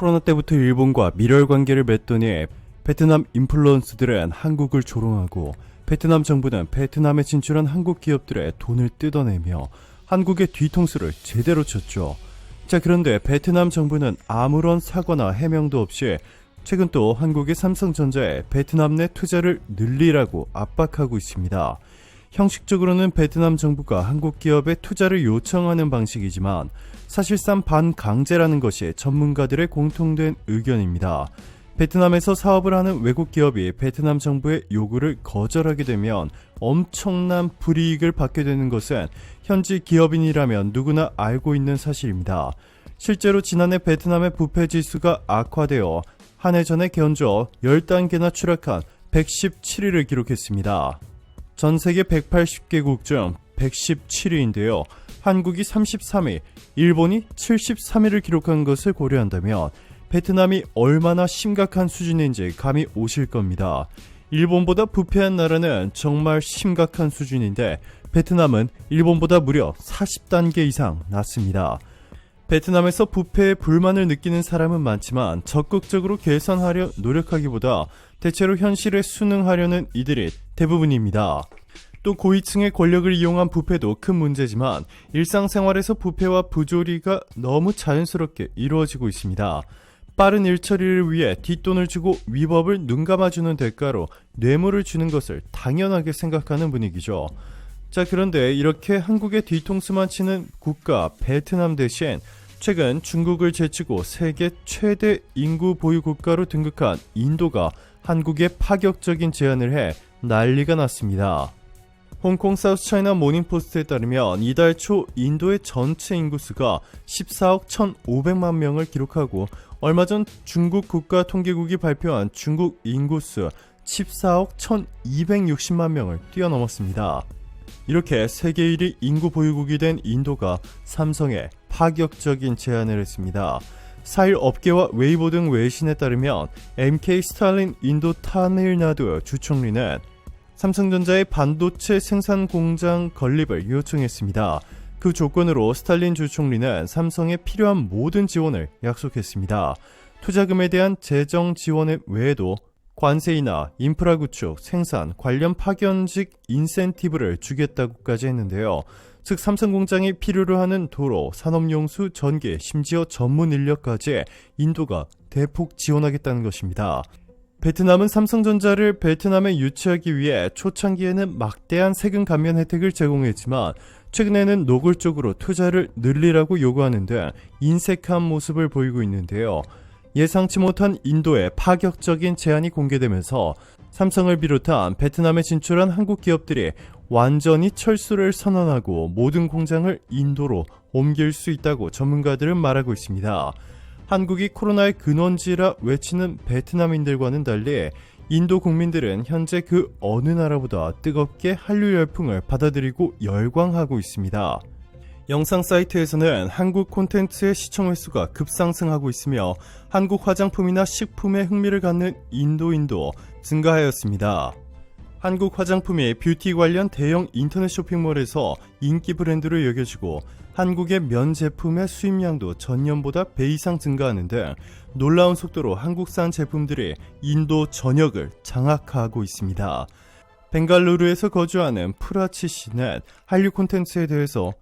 코로나 때부터 일본과 밀월 관계를 맺더니 베트남 인플루언서들은 한국을 조롱하고 베트남 정부는 베트남에 진출한 한국 기업들의 돈을 뜯어내며 한국의 뒤통수를 제대로 쳤죠. 자, 그런데 베트남 정부는 아무런 사과나 해명도 없이 최근 또 한국의 삼성전자에 베트남 내 투자를 늘리라고 압박하고 있습니다. 형식적으로는 베트남 정부가 한국 기업에 투자를 요청하는 방식이지만 사실상 반강제라는 것이 전문가들의 공통된 의견입니다. 베트남에서 사업을 하는 외국 기업이 베트남 정부의 요구를 거절하게 되면 엄청난 불이익을 받게 되는 것은 현지 기업인이라면 누구나 알고 있는 사실입니다. 실제로 지난해 베트남의 부패 지수가 악화되어 한 해 전에 견저 10단계나 추락한 117위를 기록했습니다. 전 세계 180개국 중 117위인데요. 한국이 33위, 일본이 73위를 기록한 것을 고려한다면 베트남이 얼마나 심각한 수준인지 감이 오실 겁니다. 일본보다 부패한 나라는 정말 심각한 수준인데 베트남은 일본보다 무려 40단계 이상 낮습니다. 베트남에서 부패에 불만을 느끼는 사람은 많지만 적극적으로 개선하려 노력하기보다 대체로 현실에 순응하려는 이들이 대부분입니다. 또 고위층의 권력을 이용한 부패도 큰 문제지만 일상생활에서 부패와 부조리가 너무 자연스럽게 이루어지고 있습니다. 빠른 일처리를 위해 뒷돈을 주고 위법을 눈감아주는 대가로 뇌물을 주는 것을 당연하게 생각하는 분위기죠. 자, 그런데 이렇게 한국의 뒤통수만 치는 국가 베트남 대신 최근 중국을 제치고 세계 최대 인구 보유 국가로 등극한 인도가 한국에 파격적인 제안을 해 난리가 났습니다. 홍콩 사우스차이나 모닝포스트에 따르면 이달 초 인도의 전체 인구수가 14억 1,500만 명을 기록하고 얼마 전 중국 국가통계국이 발표한 중국 인구수 14억 1,260만 명을 뛰어넘었습니다. 이렇게 세계 1위 인구 보유국이 된 인도가 삼성에 파격적인 제안을 했습니다. 4일 업계와 웨이보 등 외신에 따르면 MK 스탈린 인도 타밀나두 주총리는 삼성전자의 반도체 생산 공장 건립을 요청했습니다. 그 조건으로 스탈린 주총리는 삼성에 필요한 모든 지원을 약속했습니다. 투자금에 대한 재정 지원 외에도 관세이나 인프라 구축, 생산, 관련 파견직 인센티브를 주겠다고까지 했는데요. 즉 삼성 공장이 필요로 하는 도로, 산업용수, 전기, 심지어 전문 인력까지 인도가 대폭 지원하겠다는 것입니다. 베트남은 삼성전자를 베트남에 유치하기 위해 초창기에는 막대한 세금 감면 혜택을 제공했지만 최근에는 노골적으로 투자를 늘리라고 요구하는 등 인색한 모습을 보이고 있는데요. 예상치 못한 인도의 파격적인 제안이 공개되면서 삼성을 비롯한 베트남에 진출한 한국 기업들이 완전히 철수를 선언하고 모든 공장을 인도로 옮길 수 있다고 전문가들은 말하고 있습니다. 한국이 코로나의 근원지라 외치는 베트남인들과는 달리 인도 국민들은 현재 그 어느 나라보다 뜨겁게 한류 열풍을 받아들이고 열광하고 있습니다. 영상 사이트에서는 한국 콘텐츠의 시청 횟수가 급상승하고 있으며 한국 화장품이나 식품에 흥미를 갖는 인도인도 증가하였습니다. 한국 화장품이 뷰티 관련 대형 인터넷 쇼핑몰에서 인기 브랜드로 여겨지고 한국의 면 제품의 수입량도 전년보다 배 이상 증가하는 등 놀라운 속도로 한국산 제품들이 인도 전역을 장악하고 있습니다. 벵갈루루에서 거주하는 프라치 씨는 한류 콘텐츠에 대해서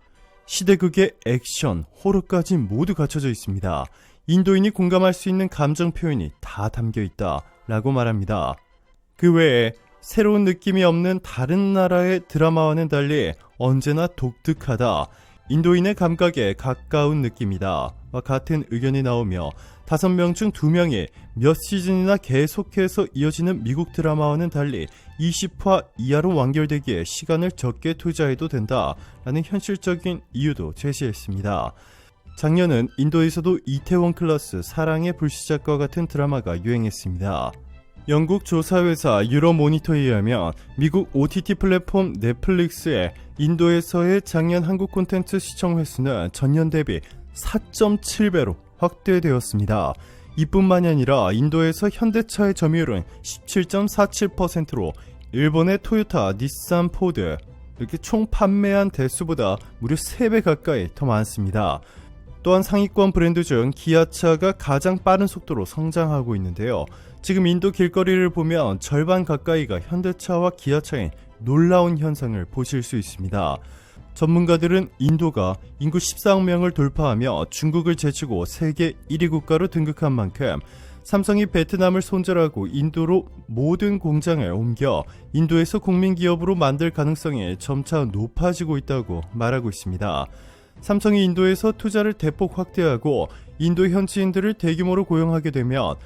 시대극의 액션, 호러까지 모두 갖춰져 있습니다. 인도인이 공감할 수 있는 감정 표현이 다 담겨 있다 라고 말합니다. 그 외에 새로운 느낌이 없는 다른 나라의 드라마와는 달리 언제나 독특하다, 인도인의 감각에 가까운 느낌이다 와 같은 의견이 나오며 5명 중 2명이 몇 시즌이나 계속해서 이어지는 미국 드라마와는 달리 20화 이하로 완결되기에 시간을 적게 투자해도 된다라는 현실적인 이유도 제시했습니다. 작년은 인도에서도 이태원 클라스, 사랑의 불시착과 같은 드라마가 유행했습니다. 영국 조사회사 유로모니터에 의하면 미국 OTT 플랫폼 넷플릭스의 인도에서의 작년 한국 콘텐츠 시청 횟수는 전년 대비 4.7배로 확대되었습니다. 이뿐만이 아니라 인도에서 현대차의 점유율은 17.47%로 일본의 토요타, 닛산, 포드 이렇게 총 판매한 대수보다 무려 3배 가까이 더 많습니다. 또한 상위권 브랜드 중 기아차가 가장 빠른 속도로 성장하고 있는데요. 지금 인도 길거리를 보면 절반 가까이가 현대차와 기아차인 놀라운 현상을 보실 수 있습니다. 전문가들은 인도가 인구 14억 명을 돌파하며 중국을 제치고 세계 1위 국가로 등극한 만큼 삼성이 베트남을 손절하고 인도로 모든 공장을 옮겨 인도에서 국민기업으로 만들 가능성이 점차 높아지고 있다고 말하고 있습니다. 삼성이 인도에서 투자를 대폭 확대하고 인도 현지인들을 대규모로 고용하게 되면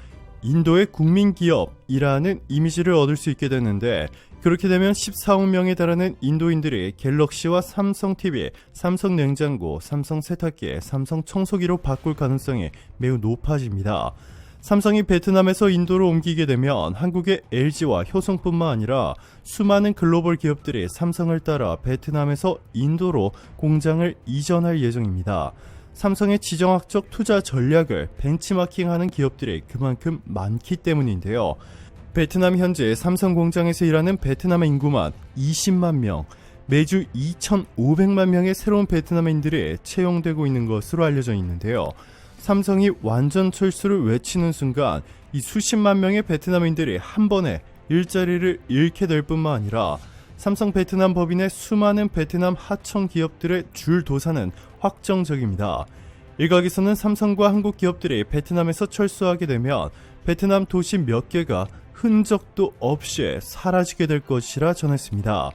인도의 국민기업이라는 이미지를 얻을 수 있게 되는데, 그렇게 되면 14억 명에 달하는 인도인들이 갤럭시와 삼성 TV, 삼성 냉장고, 삼성 세탁기, 삼성 청소기로 바꿀 가능성이 매우 높아집니다. 삼성이 베트남에서 인도로 옮기게 되면 한국의 LG와 효성뿐만 아니라 수많은 글로벌 기업들이 삼성을 따라 베트남에서 인도로 공장을 이전할 예정입니다. 삼성의 지정학적 투자 전략을 벤치마킹하는 기업들이 그만큼 많기 때문인데요. 베트남 현재 삼성 공장에서 일하는 베트남의 인구만 20만 명, 매주 2,500만 명의 새로운 베트남인들이 채용되고 있는 것으로 알려져 있는데요. 삼성이 완전 철수를 외치는 순간 이 수십만 명의 베트남인들이 한 번에 일자리를 잃게 될 뿐만 아니라 삼성 베트남 법인의 수많은 베트남 하청 기업들의 줄 도산은 확정적입니다. 일각에서는 삼성과 한국 기업들이 베트남에서 철수하게 되면 베트남 도시 몇 개가 흔적도 없이 사라지게 될 것이라 전했습니다.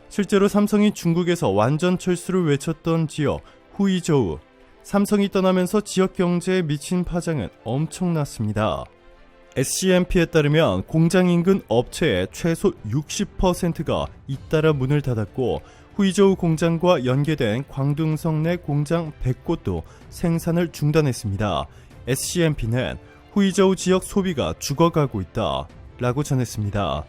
실제로 삼성이 중국에서 완전 철수를 외쳤던 지역 후이저우, 삼성이 떠나면서 지역 경제에 미친 파장은 엄청났습니다. SCMP에 따르면 공장 인근 업체의 최소 60%가 잇따라 문을 닫았고 후이저우 공장과 연계된 광둥성 내 공장 100곳도 생산을 중단했습니다. SCMP는 후이저우 지역 소비가 죽어가고 있다 라고 전했습니다.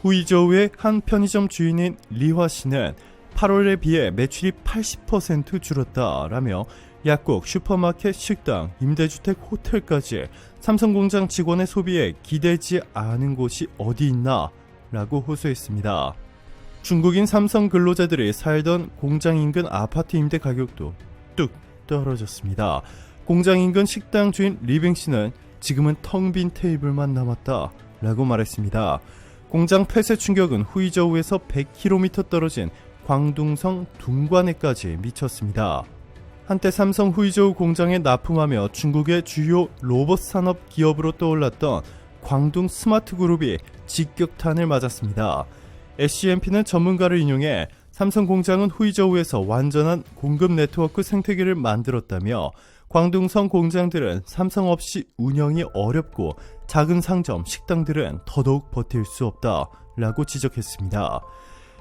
후이저우의 한 편의점 주인인 리화 씨는 8월에 비해 매출이 80% 줄었다라며 약국, 슈퍼마켓, 식당, 임대주택, 호텔까지 삼성공장 직원의 소비에 기대지 않은 곳이 어디 있나 라고 호소했습니다. 중국인 삼성 근로자들이 살던 공장 인근 아파트 임대 가격도 뚝 떨어졌습니다. 공장 인근 식당 주인 리빙 씨는 지금은 텅 빈 테이블만 남았다 라고 말했습니다. 공장 폐쇄 충격은 후이저우에서 100km 떨어진 광둥성 둥관에까지 미쳤습니다. 한때 삼성 후이저우 공장에 납품하며 중국의 주요 로봇 산업 기업으로 떠올랐던 광둥 스마트 그룹이 직격탄을 맞았습니다. SCMP는 전문가를 인용해 삼성 공장은 후이저우에서 완전한 공급 네트워크 생태계를 만들었다며 광둥성 공장들은 삼성 없이 운영이 어렵고 작은 상점, 식당들은 더더욱 버틸 수 없다라고 지적했습니다.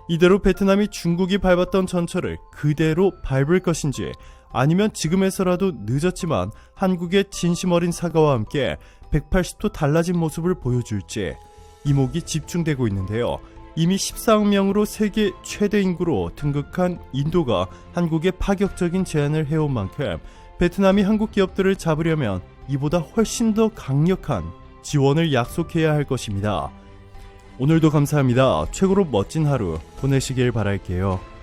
이대로 베트남이 중국이 밟았던 전철을 그대로 밟을 것인지, 아니면 지금에서라도 늦었지만 한국의 진심 어린 사과와 함께 180도 달라진 모습을 보여줄지 이목이 집중되고 있는데요. 이미 14억 명으로 세계 최대 인구로 등극한 인도가 한국에 파격적인 제안을 해온 만큼 베트남이 한국 기업들을 잡으려면 이보다 훨씬 더 강력한 지원을 약속해야 할 것입니다. 오늘도 감사합니다. 최고로 멋진 하루 보내시길 바랄게요.